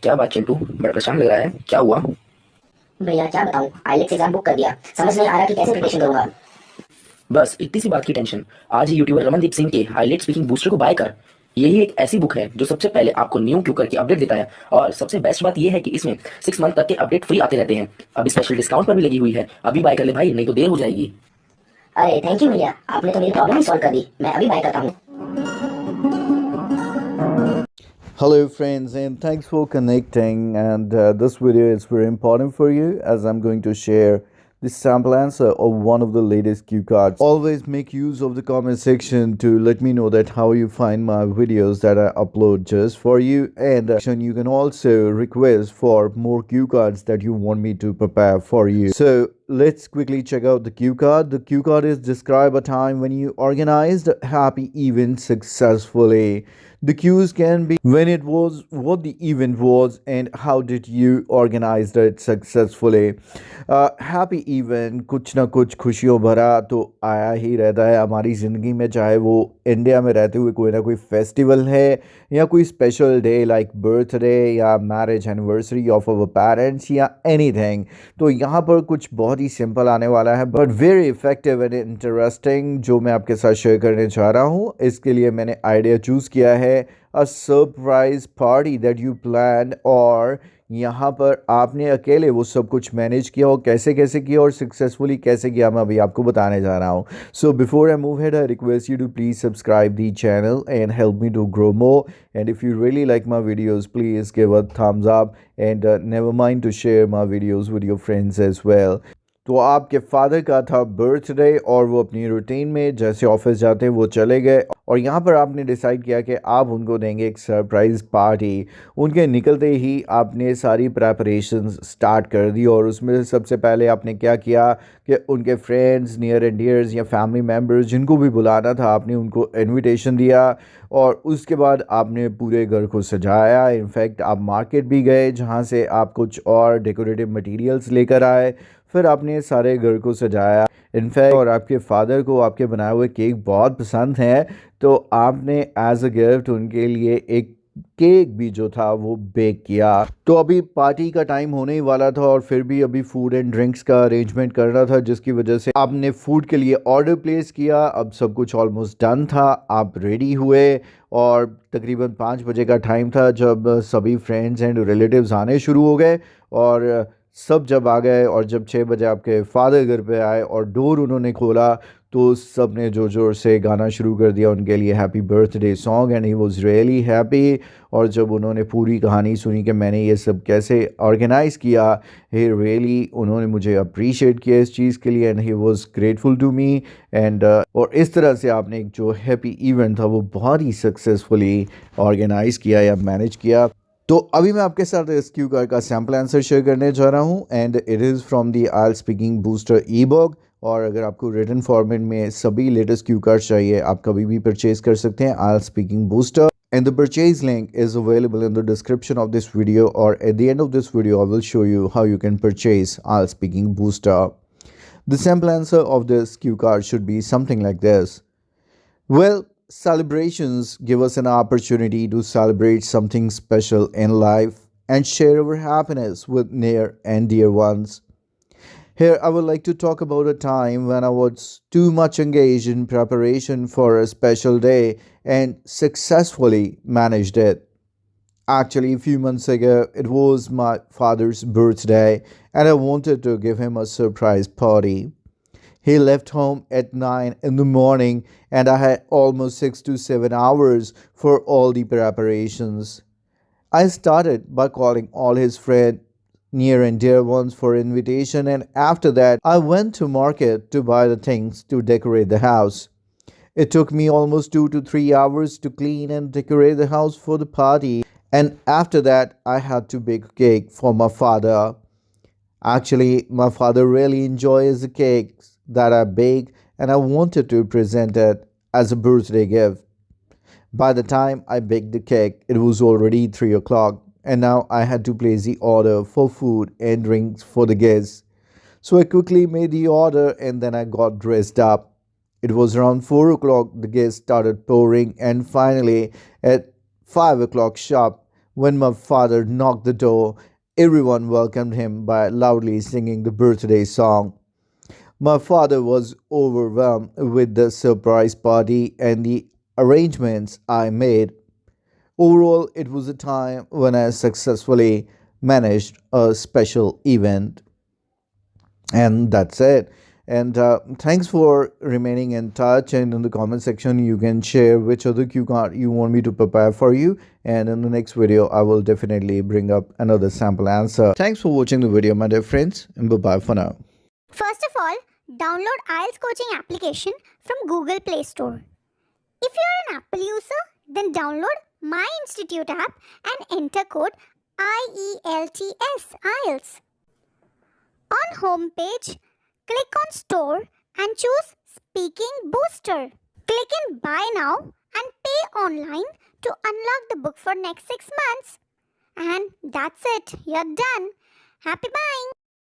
क्या बात चिंटू, बड़ा परेशान लग रहा है, क्या हुआ? भैया क्या बताऊं, आईएलटीएस एग्जाम बुक कर दिया। समझ नहीं आ रहा कि कैसे प्रिपरेशन करूंगा। बस इतनी सी बात की टेंशन। आज ही यूट्यूबर रमनदीप सिंह के हाईलाइट स्पीकिंग बूस्टर को बाय कर। यही एक ऐसी बुक है जो सबसे पहले आपको न्यू क्यू करके अपडेट देता है। और सबसे बेस्ट बात यह है कि इसमें 6 मंथ तक के अपडेट फ्री आते रहते हैं। अभी स्पेशल डिस्काउंट पर भी लगी हुई है। अभी बाय कर ले भाई, नहीं तो देर हो जाएगी। अरे थैंक यू भैया, आपने तो मेरी प्रॉब्लम ही सॉल्व कर दी। मैं अभी बाय करता हूँ। Hello friends, and thanks for connecting, and this video is very important for you as I'm going to share the sample answer of one of the latest cue cards. Always make use of the comment section to let me know that how you find my videos that I upload just for you, and you can also request for more cue cards that you want me to prepare for you. So let's quickly check out the cue card. The cue card is describe a time when you organized a happy event successfully. The cues can be when it was, what the event was, and how did you organize it successfully. Happy event कुछ ना कुछ खुशियों भरा तो आया ही रहता है हमारी ज़िंदगी में, चाहे वो इंडिया में रहते हुए कोई ना कोई फेस्टिवल है या कोई स्पेशल डे लाइक बर्थडे या marriage anniversary of our parents या एनीथिंग। तो यहाँ पर कुछ बहुत ही सिंपल आने वाला है but very effective and interesting, जो मैं आपके साथ शेयर करने जा रहा हूँ। इसके लिए मैंने आइडिया चूज़ किया है a surprise party that you plan, और यहाँ पर आपने अकेले वो सब कुछ मैनेज किया और कैसे कैसे किया और सक्सेसफुली कैसे किया मैं अभी आपको बताने जा रहा हूँ। So before I move ahead I request you to please subscribe the channel and help me to grow more, and if you really like my videos please give a thumbs up and never mind to share my videos with your friends as well. तो आपके father का था birthday और वो अपनी routine में जैसे office जाते हैं वो चले गए, और यहाँ पर आपने डिसाइड किया कि आप उनको देंगे एक सरप्राइज़ पार्टी। उनके निकलते ही आपने सारी प्रेपरेशंस स्टार्ट कर दी, और उसमें सबसे पहले आपने क्या किया कि उनके फ्रेंड्स, नियर एंड डियर्स या फैमिली मेम्बर्स जिनको भी बुलाना था आपने उनको इनविटेशन दिया, और उसके बाद आपने पूरे घर को सजाया। इनफैक्ट आप मार्केट भी गए जहाँ से आप कुछ और डेकोरेटिव मटेरियल्स लेकर आए, फिर आपने सारे घर को सजाया। इनफैक्ट और आपके फादर को आपके बनाए हुए केक बहुत पसंद है, तो आपने एज अ गिफ्ट उनके लिए एक केक भी जो था वो बेक किया। तो अभी पार्टी का टाइम होने ही वाला था और फिर भी अभी फूड एंड ड्रिंक्स का अरेंजमेंट करना था, जिसकी वजह से आपने फूड के लिए ऑर्डर प्लेस किया। अब सब कुछ ऑलमोस्ट डन था, आप रेडी हुए, और तकरीबन 5 बजे का टाइम था जब सभी फ्रेंड्स एंड रिलेटिव्स आने शुरू हो गए। और सब जब आ गए और जब 6 बजे आपके फादर घर पे आए और डोर उन्होंने खोला, तो सब ने जोर जोर से गाना शुरू कर दिया उनके लिए happy birthday song, and he was really happy. और जब उन्होंने पूरी कहानी सुनी कि मैंने ये सब कैसे ऑर्गेनाइज़ किया, ही रियली उन्होंने मुझे अप्रिशिएट किया इस चीज़ के लिए, and he was grateful to me. And और इस तरह से आपने एक जो हैप्पी इवेंट था वो बहुत ही सक्सेसफुली ऑर्गेनाइज़ किया या मैनेज किया। तो अभी मैं आपके साथ इस क्यू कार्ड का सैम्पल आंसर शेयर करने जा रहा हूँ, and it is from the IELTS speaking booster e book. और अगर आपको रिटन फॉर्मेट में सभी लेटेस्ट क्यू कार्ड चाहिए, आप कभी भी परचेज कर सकते हैं IELTS speaking booster, and the purchase link is available in the description of this video, or at the end of this video I will show you how you can purchase IELTS Speaking Booster. The sample answer of this cue card should be something like this. Well, celebrations give us an opportunity to celebrate something special in life and share our happiness with near and dear ones. Here, I would like to talk about a time when I was too much engaged in preparation for a special day and successfully managed it. Actually, a few months ago, it was my father's birthday, and I wanted to give him a surprise party. He left home at 9 in the morning, and I had almost 6 to 7 hours for all the preparations. I started by calling all his friends, near and dear ones, for invitation, and after that I went to market to buy the things to decorate the house. It took me almost 2 to 3 hours to clean and decorate the house for the party, and after that I had to bake a cake for my father. Actually, my father really enjoys the cakes that I bake, and I wanted to present it as a birthday gift. By the time I baked the cake, it was already 3 o'clock, and now I had to place the order for food and drinks for the guests. So I quickly made the order and then I got dressed up. It was around 4 o'clock, the guests started pouring, and finally, at 5 o'clock sharp, When my father knocked the door, everyone welcomed him by loudly singing the birthday song. My father was overwhelmed with the surprise party and the arrangements I made. Overall, it was a time when I successfully managed a special event. And that's it. And thanks for remaining in touch. And in the comment section, you can share which other cue card you want me to prepare for you. And in the next video, I will definitely bring up another sample answer. Thanks for watching the video, my dear friends. And bye-bye for now. First of all, download IELTS coaching application from Google Play Store. If you are an Apple user, then download My Institute app and enter code IELTS IELTS. On home page, click on Store and choose Speaking Booster. Click in Buy Now and pay online to unlock the book for next 6 months. And that's it. You're done. Happy buying!